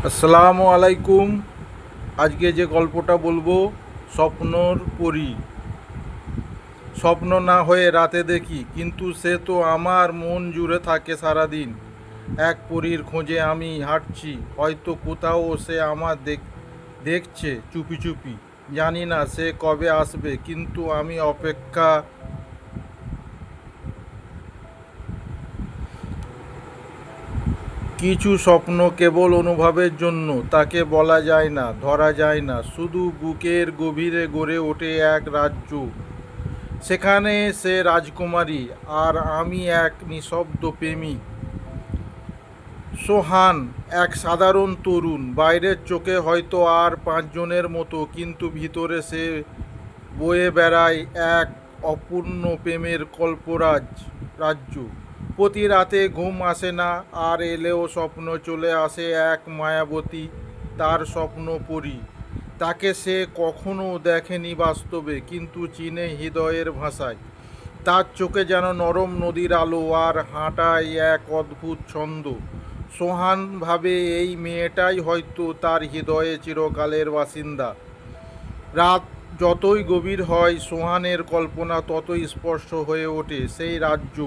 আসসালামু আলাইকুম। আজকে যে গল্পটা বলবো, স্বপ্নর পরী। স্বপ্ন না হয়ে রাতে দেখি, কিন্তু সে তো আমার মন জুড়ে থাকে সারাদিন। এক পরীর খোঁজে আমি হাঁটছি, হয়তো কোথাও সে আমার দেখছে চুপি চুপি। জানি না সে কবে আসবে, কিন্তু আমি অপেক্ষা। কিছু স্বপ্ন কেবল অনুভবের জন্য, তাকে বলা যায় না, ধরা যায় না, শুধু বুকের গভীরে গড়ে ওঠে এক রাজ্য। সেখানে সে রাজকুমারী, আর আমি এক নিঃশব্দ প্রেমিক। সোহান এক সাধারণ তরুণ, বাইরের চোখে হয়তো আর পাঁচজনের মতো, কিন্তু ভিতরে সে বয়ে বেড়ায় এক অপূর্ণ প্রেমের রাজ্য। প্রতি রাতে ঘুম আসে না, আর এলেও স্বপ্ন চলে আসে এক মায়াবতী, তার স্বপ্ন পরী। তাকে সে কখনো দেখেনি বাস্তবে, কিন্তু চিনে হৃদয়ের ভাষায়। তার চোখে যেন নরম নদীর আলো, আর হাঁটায় এক অদ্ভুত ছন্দ। সোহান ভাবে এই মেয়েটাই হয়তো তার হৃদয়ে চিরকালের বাসিন্দা। রাত যতই গভীর হয়, সোহানের কল্পনা ততই স্পষ্ট হয়ে ওঠে সেই রাজ্য,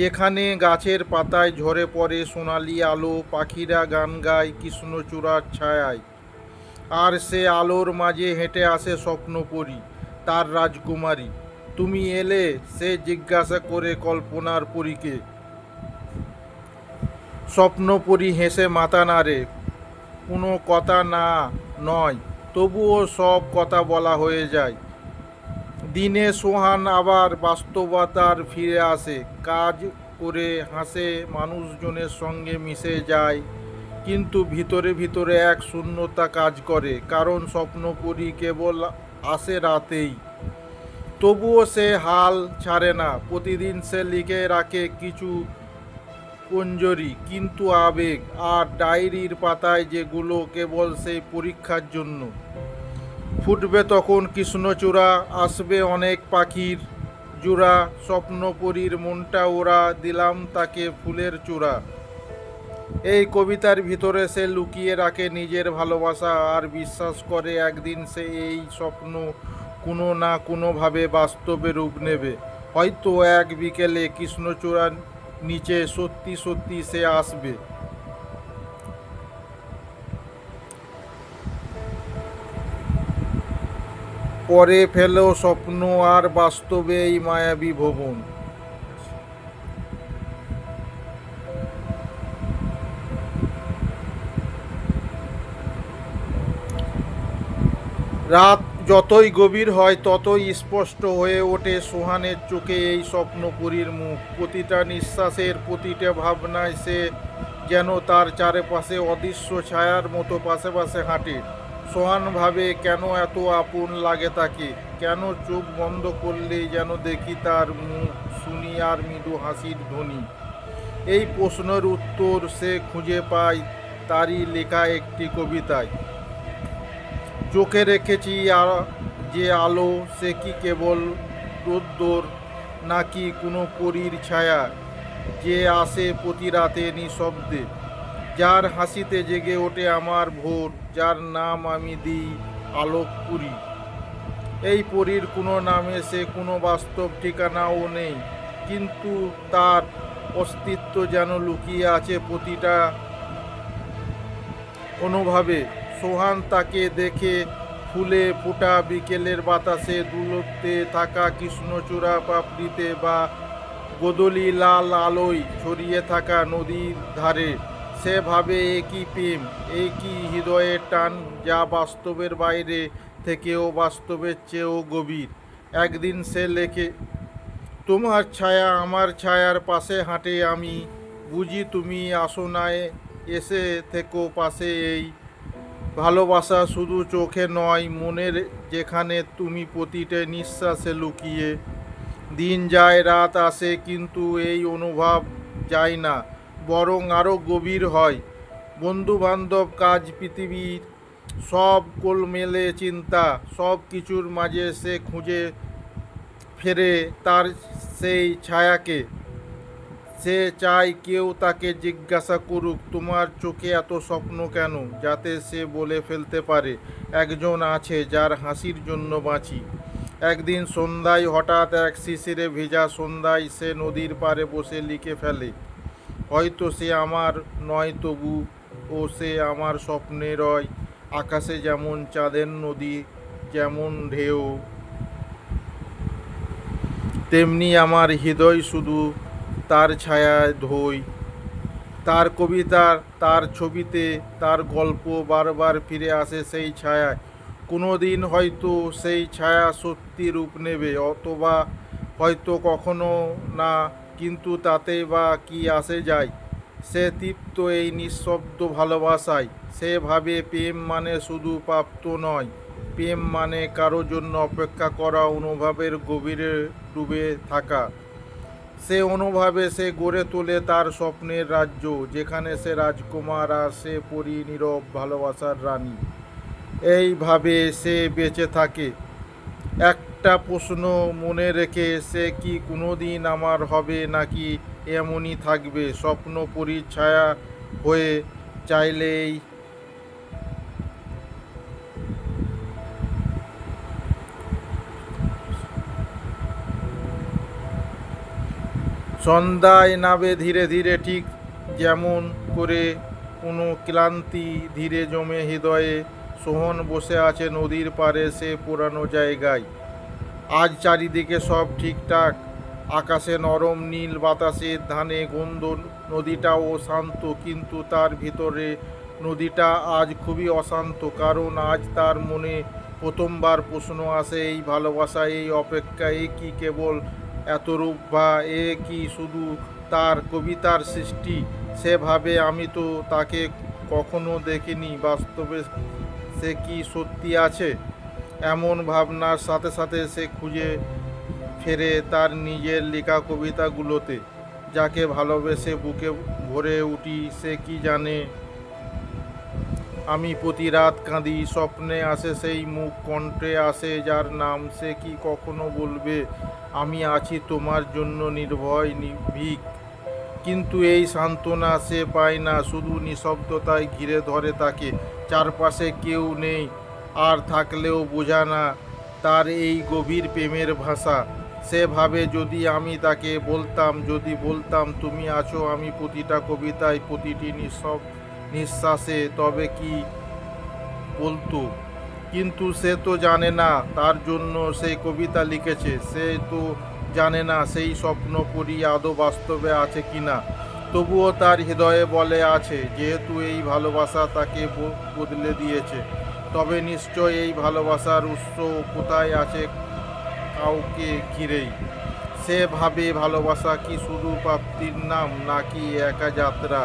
যেখানে গাছের পাতায় ঝরে পড়ে সোনালি আলো, পাখিরা গান গায় কৃষ্ণচূড়ার ছায়ায়। আর সে আলোর মাঝে হেঁটে আসে স্বপ্নপরী, তার রাজকুমারী। তুমি এলে, সে জিজ্ঞাসা করে কল্পনার পরীকে। স্বপ্নপরী হেসে মাথা নাড়ে, কোনো কথা না নয়, তবুও সব কথা বলা হয়ে যায়। দিনে সোহান আবার বাস্তবতার ফিরে আসে, কাজ করে হাসে, মানুষজনের সঙ্গে মিশে যায়, কিন্তু ভিতরে ভিতরে এক শূন্যতা কাজ করে, কারণ স্বপ্নপুরী কেবল আসে রাতেই। তবুও সে হাল ছাড়ে না, প্রতিদিন সে লিখে রাখে কিছু পঞ্জরি, কিন্তু আবেগ, আর ডায়েরির পাতায়, যেগুলো কেবল সেই পরীক্ষার জন্য। ফুটবে তখন কৃষ্ণচূড়া, আসবে অনেক পাখির জোড়া, স্বপ্নপরীর মনটা ওরা, দিলাম তাকে ফুলের চূড়া। এই কবিতার ভিতরে সে লুকিয়ে রাখে নিজের ভালোবাসা, আর বিশ্বাস করে একদিন সে এই স্বপ্ন কোনো না কোনোভাবে বাস্তবে রূপ নেবে। হয়তো এক বিকেলে কৃষ্ণচূড়ার নিচে সত্যি সত্যি সে আসবে। পরে ফেলো স্বপ্ন আর বাস্তবে এই মায়াবী ভবন। রাত যতই গভীর হয়, ততই স্পষ্ট হয়ে ওঠে সোহানের চোখে এই স্বপ্নপুরীর মুখ। প্রতিটা নিঃশ্বাসের, প্রতিটা ভাবনায় সে যেন তার চারপাশে অদৃশ্য ছায়ার মতো পাশে পাশে হাঁটে। সোহান ভাবে, কেন এত আপন লাগে তাকে, কেন চোখ বন্ধ করলেই যেন দেখি তার মুখ, শুনি আর মৃদু হাসির ধ্বনি। এই প্রশ্নের উত্তর সে খুঁজে পায় তারই লেখা একটি কবিতায়। চোখে রেখেছি যে আলো, সে কি কেবল রোদ্দুর, নাকি কোনো পরীর ছায়া, যে আসে প্রতি রাতে নিঃশব্দে, যার হাসিতে জেগে ওঠে আমার ভোর, যার নাম আমি দিই আলোকপুরী। এই পরীর কোনো নামে সে কোনো বাস্তব ঠিকানাও নেই, কিন্তু তার অস্তিত্ব যেন লুকিয়ে আছে প্রতিটা অনুভবে। সোহান তাকে দেখে ফুলে ফোটা বিকেলের বাতাসে, দুলতে থাকা কৃষ্ণচূড়া পাপড়িতে, বা গোদলি লাল আলোয় ছড়িয়ে থাকা নদীর ধারে। সে ভাবে, একই প্রেম, একই হৃদয়ের টান, যা বাস্তবের বাইরে থেকেও বাস্তবের চেয়েও গভীর। একদিন সে লেখে, তোমার ছায়া আমার ছায়ার পাশে হাঁটে আমি, বুঝি তুমি আসো না, এসে থেকো পাশে। এই ভালোবাসা শুধু চোখে নয়, মনের, যেখানে তুমি প্রতিটা নিঃশ্বাসে লুকিয়ে। দিন যায়, রাত আসে, কিন্তু এই অনুভব যায় না, বরং আরও গভীর হয়। বন্ধু বান্ধব, কাজ, পৃথিবীর সব গোলমেলে চিন্তা, সব কিছুর মাঝে সে খুঁজে ফেরে তার সেই ছায়াকে। সে চায় কেউ তাকে জিজ্ঞাসা করুক, তোমার চোখে এত স্বপ্ন কেন, যাতে সে বলে ফেলতে পারে, একজন আছে যার হাসির জন্য বাঁচি। একদিন সন্ধ্যায় হঠাৎ এক শিশিরে ভেজা সন্ধ্যায় সে নদীর পাড়ে বসে লিখে ফেলে, হয়তো সে আমার নয় তবু ও সে আমার স্বপ্নেরই। আকাশে যেমন চাঁদের নদী যেমন ঢেউ, তেমনি আমার হৃদয় শুধু তার ছায়ায় ধোয়। তার কবিতা, তার ছবিতে, তার গল্প বারবার ফিরে আসে সেই ছায়ায়। কোনো দিন হয়তো সেই ছায়া সত্যি রূপ নেবে, অথবা হয়তো কখনো না, কিন্তু তাতেই বা কি আসে যায়। সে তৃপ্ত এই নিঃশব্দ ভালোবাসায়। সে ভাবে প্রেম মানে শুধু প্রাপ্ত নয়, প্রেম মানে কারো জন্য অপেক্ষা করা, অনুভবের গভীরে ডুবে থাকা। সে অনুভবে সে গড়ে তোলে তার স্বপ্নের রাজ্য, যেখানে সে রাজকুমার আর সে পরী, নীরব ভালোবাসার রানী। এইভাবে সে বেঁচে থাকে, একটা প্রশ্ন মনে রেখে, সে কি কোনোদিন আমার হবে, নাকি এমনই থাকবে স্বপ্ন পরীর ছায়া হয়ে চাইলেই। সন্ধ্যায় নাবে ধীরে ধীরে, ঠিক যেমন করে কোনো ক্লান্তি ধীরে জমে হৃদয়ে। সোহন বসে আছে নদীর পাড়ে সে পুরানো জায়গায়। আজ চারিদিকে সব ঠিকঠাক, আকাশে নরম নীল, বাতাসের ধানে গন্ধ, নদীটাও শান্ত, কিন্তু তার ভিতরে নদীটা আজ খুবই অশান্ত, কারণ আজ তার মনে প্রথমবার প্রশ্ন আসে, এই ভালোবাসা, এই অপেক্ষা, এ কি কেবল এতরূপ, বা এ কি শুধু তার কবিতার সৃষ্টি। সে ভাবে, আমি তো তাকে কখনো দেখিনি, বাস্তবে সে কি সত্যি আছে? এমন ভাবনার সাথে সাথে সে খুঁজে ফেরে তার নিজের লেখা কবিতাগুলোতে। যাকে ভালোবেসে বুকে ভরে উঠি, সে কি জানে আমি প্রতি রাত কাঁদি, স্বপ্নে আসে সেই মুখ, কণ্ঠে আসে যার নাম। সে কি কখনো বলবে, আমি আছি তোমার জন্য নির্ভয় নির্ভীক? কিন্তু এই সান্ত্বনা সে পায় না, শুধু নিঃশব্দতায় ঘিরে ধরে তাকে। চারপাশে কেউ নেই, আর থাকলেও বোঝা না তার এই গভীর প্রেমের ভাষা। সে ভাবে, যদি আমি তাকে বলতাম, যদি বলতাম তুমি আছো আমি প্রতিটা কবিতায়, প্রতিটি নিঃশ্বাসে, তবে কি বলতো। কিন্তু সে তো জানে না তার জন্য সেই কবিতা লিখেছে, সে তো জানে না সেই স্বপ্ন পরি আদৌ বাস্তবে আছে কিনা। তবুও তার হৃদয়ে বলে আছে, যেহেতু এই ভালোবাসা তাকে বদলে দিয়েছে, তবে নিশ্চয় এই ভালোবাসার উৎস কোথায় আছে কাউকে ঘিরেই। সে ভাবে, ভালোবাসা কি শুধু প্রাপ্তির নাম, নাকি একা যাত্রা,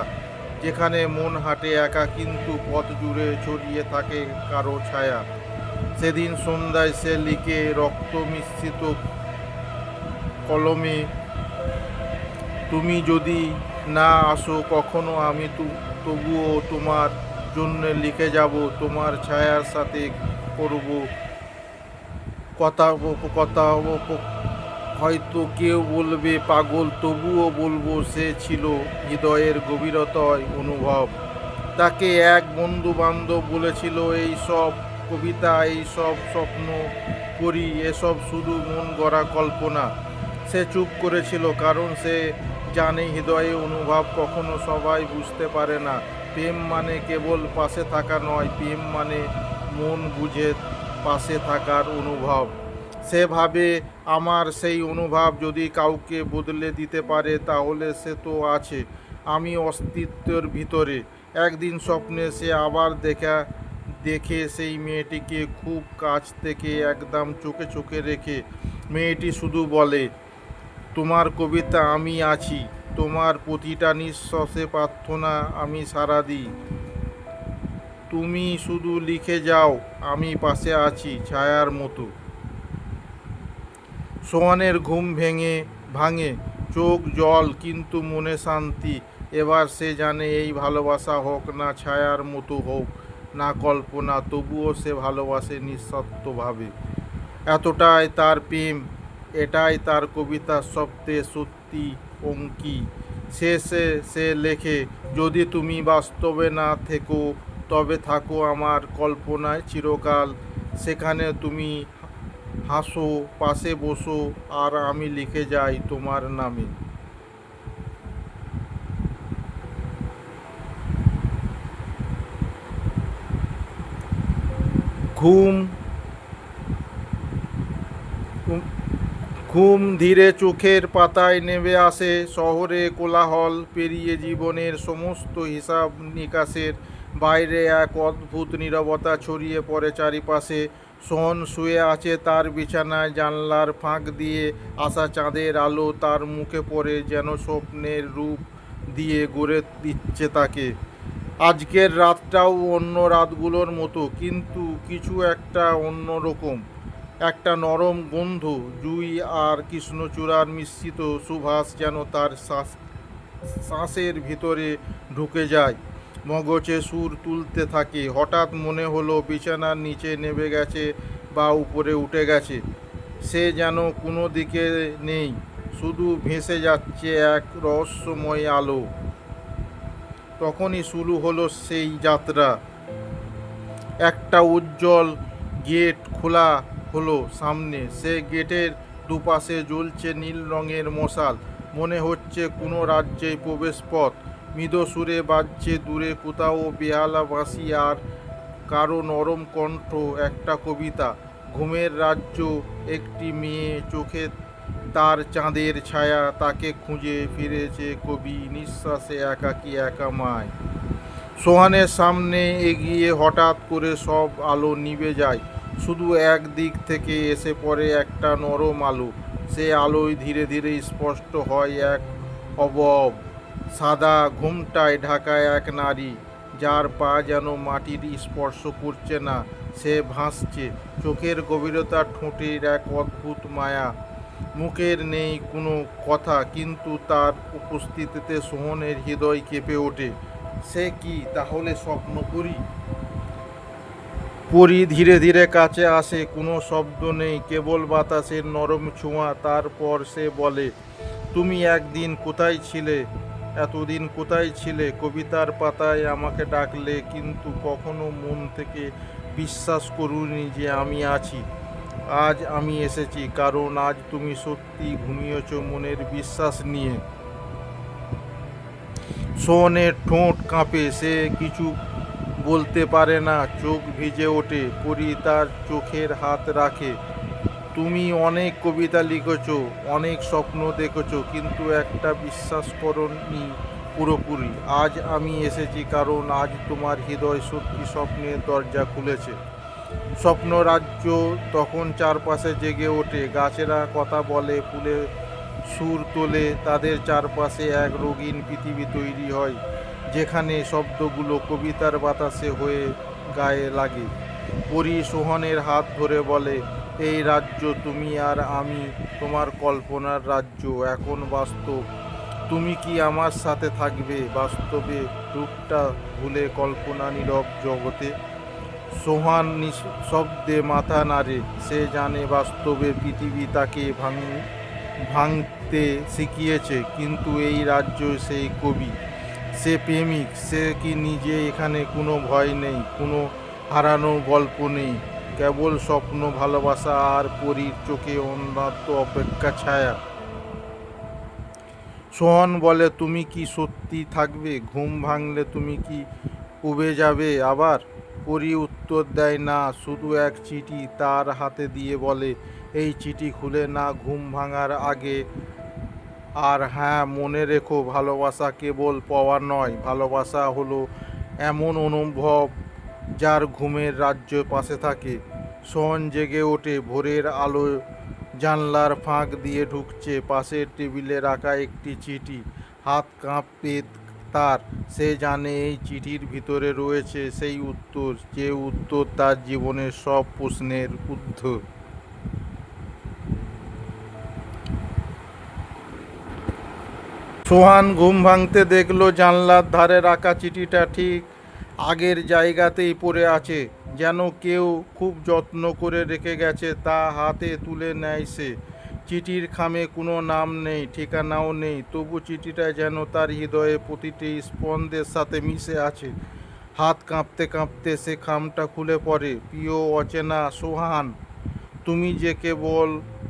যেখানে মন হাঁটে একা, কিন্তু পথ জুড়ে ছড়িয়ে থাকে কারো ছায়া। সেদিন সন্ধ্যায় সে লিখে রক্ত মিশ্রিত কলমে, তুমি যদি না আসো কখনো, আমি তবুও তোমার জন্য লিখে যাব, তোমার ছায়ার সাথে করব কথা কথা। হয়তো কেউ বলবে পাগল, তবুও বলবো সে ছিল হৃদয়ের গভীরতায় অনুভব। তাকে এক বন্ধু বান্ধব বলেছিল, এই সব কবিতা, এই সব স্বপ্ন করি, এসব শুধু মন গড়া কল্পনা। সে চুপ করেছিল, কারণ সে জানে হৃদয়ে অনুভব কখনো সবাই বুঝতে পারে না। প্রেম মানে কেবল পাশে থাকা নয়, প্রেম মানে মন বুঝে পাশে থাকার অনুভব। সে ভাবে, আমার সেই অনুভব যদি কাউকে বদলে দিতে পারে, তাহলে সে তো আছে আমি অস্তিত্বের ভিতরে। একদিন স্বপ্নে সে আবার দেখে সেই মেয়েটিকে খুব কাছ থেকে, একদম চোখে চোখে রেখে। মেয়েটি শুধু বলে, তোমার কবিতা আমি আছি, তোমার প্রতিটা নিঃশ্বাসে প্রার্থনা আমি সাড়া দিই, তুমি শুধু লিখে যাও, আমি পাশে আছি ছায়ার মতো। সোহানের ঘুম ভাঙে, চোখ জল, কিন্তু মনে শান্তি। এবার সে জানে, এই ভালোবাসা হোক না ছায়ার মতো, হোক না কল্পনা, তবুও সে ভালোবাসে নিঃস্বার্থভাবে। এতটাই তার প্রেম, এটাই তার কবিতার সবচেয়ে সত্যি অঙ্কি। শেষে সে লেখে, যদি তুমি বাস্তবে না থেকো তবে থাকো আমার কল্পনায় চিরকাল। সেখানে তুমি হাসো, পাশে বসো, আর আমি লিখে যাই তোমার নামে। ঘুম ঘুম ধীরে চোখের পাতায় নেমে আসে। শহরে কোলাহল পেরিয়ে জীবনের সমস্ত হিসাব নিকাশের বাইরে এক অদ্ভুত নীরবতা ছড়িয়ে পড়ে চারিপাশে। সোহন শুয়ে আছে তার বিছানায়, জানলার ফাঁক দিয়ে আসা চাঁদের আলো তার মুখে পড়ে, যেন স্বপ্নের রূপ দিয়ে গড়ে দিচ্ছে তাকে। আজকের রাতটাও অন্য রাতগুলোর মতো, কিন্তু কিছু একটা অন্য রকম। একটা নরম গন্ধ, জুই আর কৃষ্ণচূড়ার মিশ্রিত সুবাস যেন তার শ্বাসের ভিতরে ঢুকে যায়, মগজে সুর তুলতে থাকে। হঠাৎ মনে হলো বিছানার নিচে নেমে গেছে বা উপরে উঠে গেছে। সে যেন কোনো দিকে নেই, শুধু ভেসে যাচ্ছে এক রহস্যময় আলো। তখনই শুরু হলো সেই যাত্রা। একটা উজ্জ্বল গেট খোলা হলো সামনে। সে গেটের দুপাশে জ্বলছে নীল রঙের মশাল, মনে হচ্ছে কোনো রাজ্যের প্রবেশপথ। মৃদু সুরে বাজছে দূরে কোথাও বেহালা বাঁশি, আর কারো নরম কণ্ঠ একটা কবিতা। ঘুমের রাজ্য, একটি মেয়ে, চোখে তার চাঁদের ছায়া, তাকে খুঁজে ফিরেছে কবি, নিঃশ্বাসে একাকী একা মায়। সোহানের সামনে এগিয়ে হঠাৎ করে সব আলো নিভে যায়। শুধু এক দিক থেকে এসে পড়ে একটা নরম আলো। সে আলোয় ধীরে ধীরে স্পষ্ট হয় এক অবয়ব, সাদা ঘোমটায় ঢাকা এক নারী, যার পা যেন মাটির স্পর্শ করছে না, সে ভাসছে। চোখের গভীরতা, ঠোঁটের এক অদ্ভুত মায়া। মুখের নেই কোনো কথা, কিন্তু তার উপস্থিতিতে সোহনের হৃদয় কেঁপে ওঠে। সে কি তাহলে স্বপ্ন পরি? পরি ধীরে ধীরে কাছে আসে, কোনো শব্দ নেই, কেবল বাতাসের নরম ছোঁয়া। তারপর সে বলে, তুমি একদিন কোথায় ছিলে? এতদিন কোথায় ছিলে? কবিতার পাতায় আমাকে ডাকলে, কিন্তু কখনো মন থেকে বিশ্বাস করুনি যে আমি আছি। আজ আমি এসেছি, কারণ আজ তুমি সত্যি ঘুমিয়েছ মনের বিশ্বাস নিয়ে। সোহনের ঠোঁট কাঁপে, সে কিছু বলতে পারে না, চোখ ভিজে ওঠে। পরি তার চোখের হাত রাখে। তুমি অনেক কবিতা লিখেছ, অনেক স্বপ্ন দেখেছ, কিন্তু একটা বিশ্বাস করনি পুরোপুরি। আজ আমি এসেছি, কারণ আজ তোমার হৃদয় সত্যি স্বপ্নের দরজা খুলেছে। স্বপ্ন রাজ্য তখন চারপাশে জেগে ওঠে। গাছেরা কথা বলে, ফুলে সুর তোলে, তাদের চারপাশে এক রঙিন পৃথিবী তৈরি হয়, যেখানে শব্দগুলো কবিতার বাতাসে হয়ে গায়ে লাগে। পরি সোহনের হাত ধরে বলে, এই রাজ্য তুমি আর আমি, তোমার কল্পনার রাজ্য এখন বাস্তব। তুমি কি আমার সাথে থাকবে বাস্তবে, রূপটা ভুলে কল্পনা নীরব জগতে? সোহান নিঃশব্দে মাথা নাড়ে। সে জানে বাস্তবে পৃথিবী তাকে ভাঙতে শিখিয়েছে, কিন্তু এই রাজ্য সেই কবি, সে প্রেমিক। সে কি নিজে এখানে? কোনো ভয় নেই, কোনো হারানোর গল্প নেই, কেবল স্বপ্ন, ভালোবাসা আর পরীর চোখে অন্যত্ব অপেক্ষা ছায়া। সোহন বলে, তুমি কি সত্যি থাকবে? ঘুম ভাঙলে তুমি কি উবে যাবে আবার? পরি উত্তর দেয় না, শুধু এক চিঠি তার হাতে দিয়ে বলে, এই চিঠি খুলে না ঘুম ভাঙার আগে। আর হ্যাঁ, মনে রেখো, ভালোবাসা কেবল পাওয়া নয়, ভালোবাসা হলো এমন অনুভব যার ঘুমের রাজ্য পাশে থাকে। সোহন জেগে ওঠে, ভোরের আলো জানলার ফাঁক দিয়ে ঢুকছে। পাশের টেবিলে রাখা একটি চিঠি, হাত কাঁপে তার। সে জানে এই চিঠির ভিতরে রয়েছে সেই উত্তর, যে উত্তর তার জীবনের সব প্রশ্নের ঊর্ধ্বে। সোহান ঘুম ভাঙতে দেখলো জানলার ধারে রাখা চিঠিটা ঠিক আগের জায়গাতেই পড়ে আছে, যেন কেউ খুব যত্ন করে রেখে গেছে। তা হাতে তুলে নেয় সে। চিঠির খামে কোনো নাম নেই, ঠিকানাও নেই, তবু চিঠিটা যেন তার হৃদয়ে প্রতিটি স্পন্দের সাথে মিশে আছে। হাত কাঁপতে কাঁপতে সে খামটা খুলে পড়ে। প্রিয় অচেনা সোহান, তুমি যে কেবল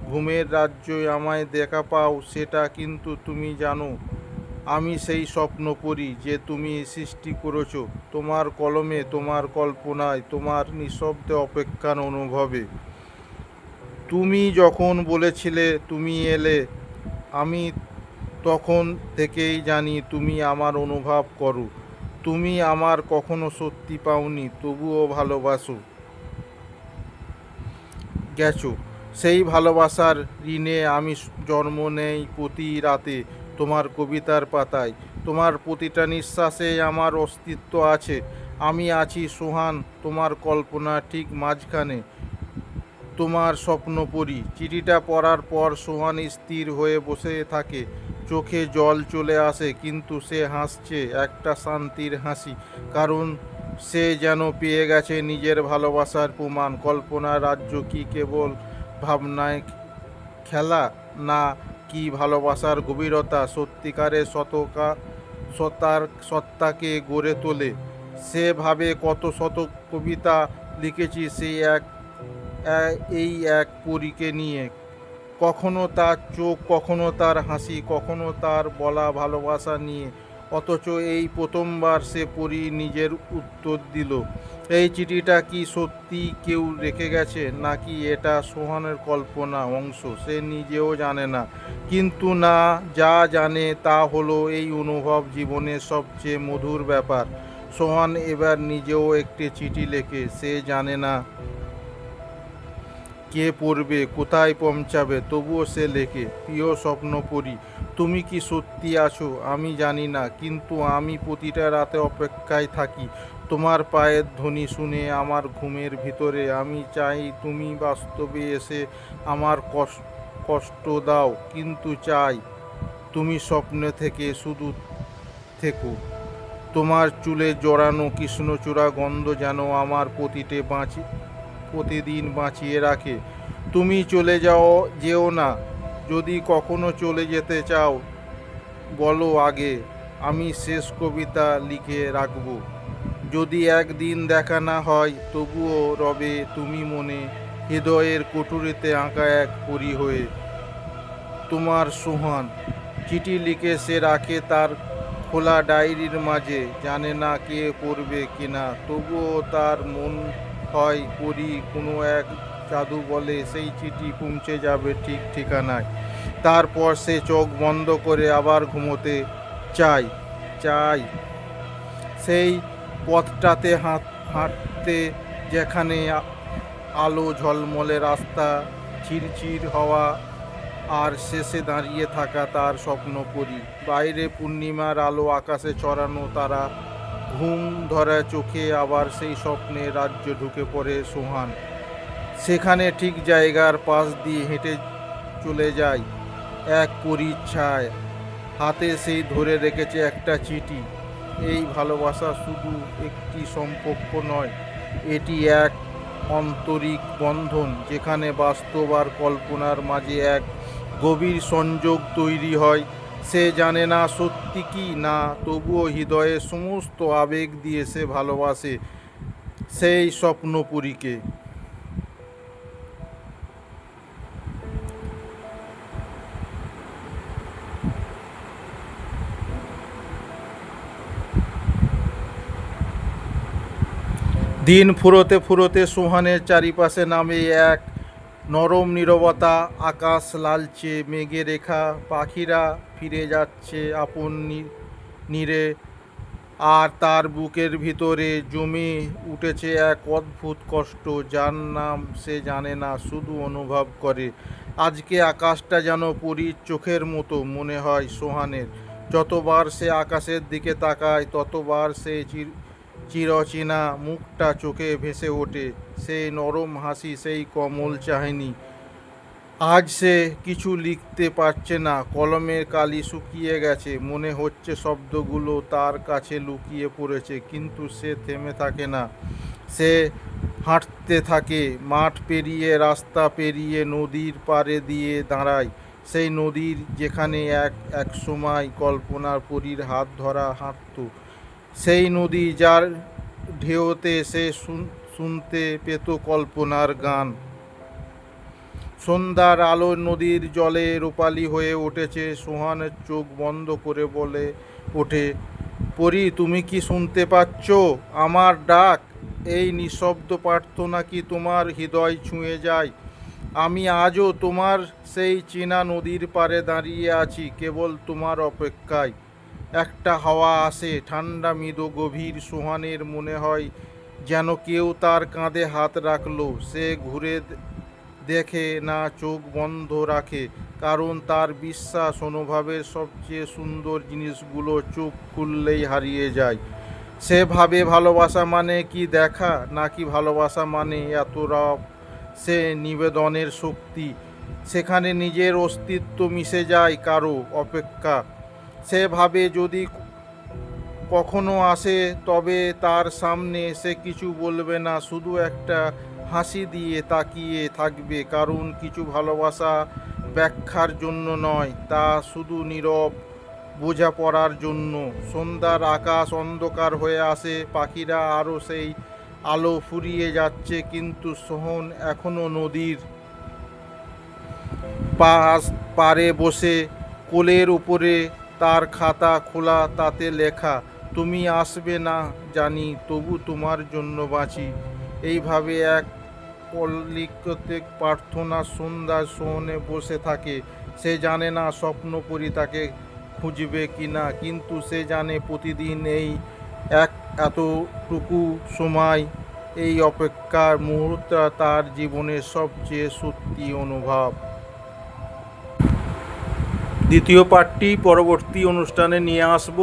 ঘুমের রাজ্যে আমায় দেখা পাও, সেটা কিন্তু তুমি জানো আমি সেই স্বপ্ন পড়ি যে তুমি সৃষ্টি করেছ, তোমার কলমে, তোমার কল্পনায়, তোমার নিঃশব্দে অপেক্ষার অনুভবে। তুমি যখন বলেছিলে তুমি এলে, আমি তখন থেকেই জানি তুমি আমার অনুভব করো। তুমি আমার কখনো সত্যি পাওনি, তবুও ভালোবাসো গেছো। সেই ভালোবাসার ঋণে আমি জন্ম নেই প্রতি রাতে তোমার কবিতার পাতায়। তোমার প্রতিটা নিঃশ্বাসে আমার অস্তিত্ব আছে। আমি আছি সোহান, তোমার কল্পনা ঠিক মাঝখানে, তোমার স্বপ্ন পড়ি। চিঠিটা পড়ার পর সোহান স্থির হয়ে বসে থাকে। চোখে জল চলে আসে, কিন্তু সে হাসছে একটা শান্তির হাসি। কারণ সে যেন পেয়ে গেছে নিজের ভালোবাসার প্রমাণ। কল্পনার রাজ্য কি কেবল ভাবনায় খেলা, না কি ভালোবাসার গভীরতা সত্যিকারের সত্তাকে গড়ে তোলে। সে ভাবে কত শত কবিতা লিখেছি সেই এই এক পরীকে নিয়ে। কখনো তার চোখ, কখনো তার হাসি, কখনো তার বলা ভালোবাসা নিয়ে। অথচ এই প্রথমবার সে পরী নিজের উত্তর দিল। এই চিঠিটা কি সত্যি কেউ রেখে গেছে, নাকি এটা সোহানের কল্পনা অংশ, সে নিজেও জানে না। কিন্তু না, যা জানে তা হলো এই অনুভব জীবনের সবচেয়ে মধুর ব্যাপার। সোহান এবার নিজেও একটি চিঠি লেখে। সে জানে না কে পড়বে, কোথায় পৌঁছাবে, তবুও সে লেখে। প্রিয় স্বপ্নপুরী, তুমি কি সত্যি আছো আমি জানি না, কিন্তু আমি প্রতিটা রাতে অপেক্ষায় থাকি তোমার পায়ের ধ্বনি শুনে আমার ঘুমের ভিতরে। আমি চাই তুমি বাস্তবে এসে আমার কষ্ট দাও, কিন্তু চাই তুমি স্বপ্নে থেকে শুধু থেকো। তোমার চুলে জড়ানো কৃষ্ণচূড়া গন্ধ যেন আমার প্রতিদিন বাঁচিয়ে রাখে। তুমি চলে যেও না। যদি কখনো চলে যেতে চাও বলো আগে, আমি শেষ কবিতা লিখে রাখব। যদি একদিন দেখা না হয়, তবুও রবে তুমি মনে, হৃদয়ের কুঠুরিতে আঁকা এক পরী হয়ে। তোমার সোহান। চিঠি লিখে সে রাখে তার খোলা ডায়েরির মাঝে। জানে না কে পড়বে কিনা, তবুও তার মন হয় পড়ি কোনো এক জাদু বলে সেই চিঠি পৌঁছে যাবে ঠিক ঠিকানায়। তারপর সে চোখ বন্ধ করে আবার ঘুমোতে চায়। চাই সেই পথটাতে হাঁটতে, যেখানে আলো ঝলমলে রাস্তা, ঝিরঝির হওয়া, আর শেষে দাঁড়িয়ে থাকা তার স্বপ্ন পরি। বাইরে পূর্ণিমার আলো, আকাশে ছড়ানো তারা। ঘুম ধরা চোখে আবার সেই স্বপ্নের রাজ্যে ঢুকে পড়ে সোহান। সেখানে ঠিক জায়গার পাশ দিয়ে হেঁটে চলে যায় এক পরীর ছায়। হাতে সেই ধরে রেখেছে একটা চিঠি। এই ভালোবাসা শুধু একটি সম্পর্ক নয়, এটি এক আন্তরিক বন্ধন, যেখানে বাস্তব আর কল্পনার মাঝে এক গভীর সংযোগ তৈরি হয়। সে জানে না সত্যি কি না, তবুও হৃদয়ে সমস্ত আবেগ দিয়ে সে ভালোবাসে সেই স্বপ্নপুরীকে। দিন ফুরোতে ফুরোতে সোহানের চারিপাশে নামে এক নরম নীরবতা। আকাশ লালচে মেঘে রেখা, পাখিরা ফিরে যাচ্ছে আপন নীড়ে, আর তার বুকের ভিতরে জমে উঠেছে এক অদ্ভুত কষ্ট, যার নাম সে জানে না, শুধু অনুভব করে। আজকে আকাশটা যেন পরীর চোখের মতো মনে হয় সোহানের। যতবার সে আকাশের দিকে তাকায়, ততবার সে চিরচেনা মুখটা চোখে ভেসে ওঠে, সেই নরম হাসি, সেই কোমল চাহনি। আজ সে কিছু লিখতে পারছে না, কলমের কালি শুকিয়ে গেছে, মনে হচ্ছে শব্দগুলো তার কাছে লুকিয়ে পড়েছে, কিন্তু সে থেমে থাকে না। সে হাঁটতে থাকে, মাঠ পেরিয়ে রাস্তা পেরিয়ে নদীর পাড়ে দিয়ে দাঁড়ায়, সেই নদীর যেখানে এক সময় কল্পনার পরীর হাত ধরা হাঁটতো, সেই নদী যার ঢেউতে সে শুনতে পেত কল্পনার গান। সন্ধ্যার আলো নদীর জলে রূপালি হয়ে উঠেছে। সোহানের চোখ বন্ধ করে বলে ওঠে, পরী, তুমি কি শুনতে পাচ্ছ আমার ডাক? এই নিঃশব্দ প্রার্থনা কি তোমার হৃদয় ছুঁয়ে যায়? আমি আজও তোমার সেই চেনা নদীর পাড়ে দাঁড়িয়ে আছি, কেবল তোমার অপেক্ষায়। একটা হাওয়া আসে, ঠান্ডা মৃদু গভীর। সোহানের মনে হয় যেন কেউ তার কাঁধে হাত রাখলো। সে ঘুরে দেখে না, চোখ বন্ধ রাখে, কারণ তার বিশ্বাস অনুভবের সবচেয়ে সুন্দর জিনিসগুলো চোখ খুললেই হারিয়ে যায়। সে ভাবে ভালোবাসা মানে কি দেখা, নাকি ভালোবাসা মানে এত রব সে নিবেদনের শক্তি, সেখানে নিজের অস্তিত্ব মিশে যায় কারো অপেক্ষা। সে ভাবে যদি কখনো আসে তবে তার সামনে সে কিছু বলবে না, শুধু একটা হাসি দিয়ে তাকিয়ে থাকবে, কারণ কিছু ভালোবাসা ব্যাখ্যার জন্য নয়, তা শুধু নীরব বোঝাপড়ার জন্য। সন্ধ্যার আকাশ অন্ধকার হয়ে আসে, পাখিরা আরও সেই আলো ফুরিয়ে যাচ্ছে, কিন্তু সোহন এখনো নদীর পাড়ে বসে, কোলের উপরে তার খাতা খোলা, তাতে লেখা, তুমি আসবে না জানি, তবু তোমার জন্য বাঁচি। এইভাবে এক অলিখিত প্রার্থনা সন্ধ্যার সোহনে বসে থাকে। সে জানে না স্বপ্নপরী তাকে খুঁজবে কি না, কিন্তু সে জানে প্রতিদিন এই এতটুকু সময়, এই অপেক্ষার মুহূর্ত তার জীবনের সবচেয়ে সত্যি অনুভব। দ্বিতীয় পার্টটি পরবর্তী অনুষ্ঠানে নিয়ে আসব।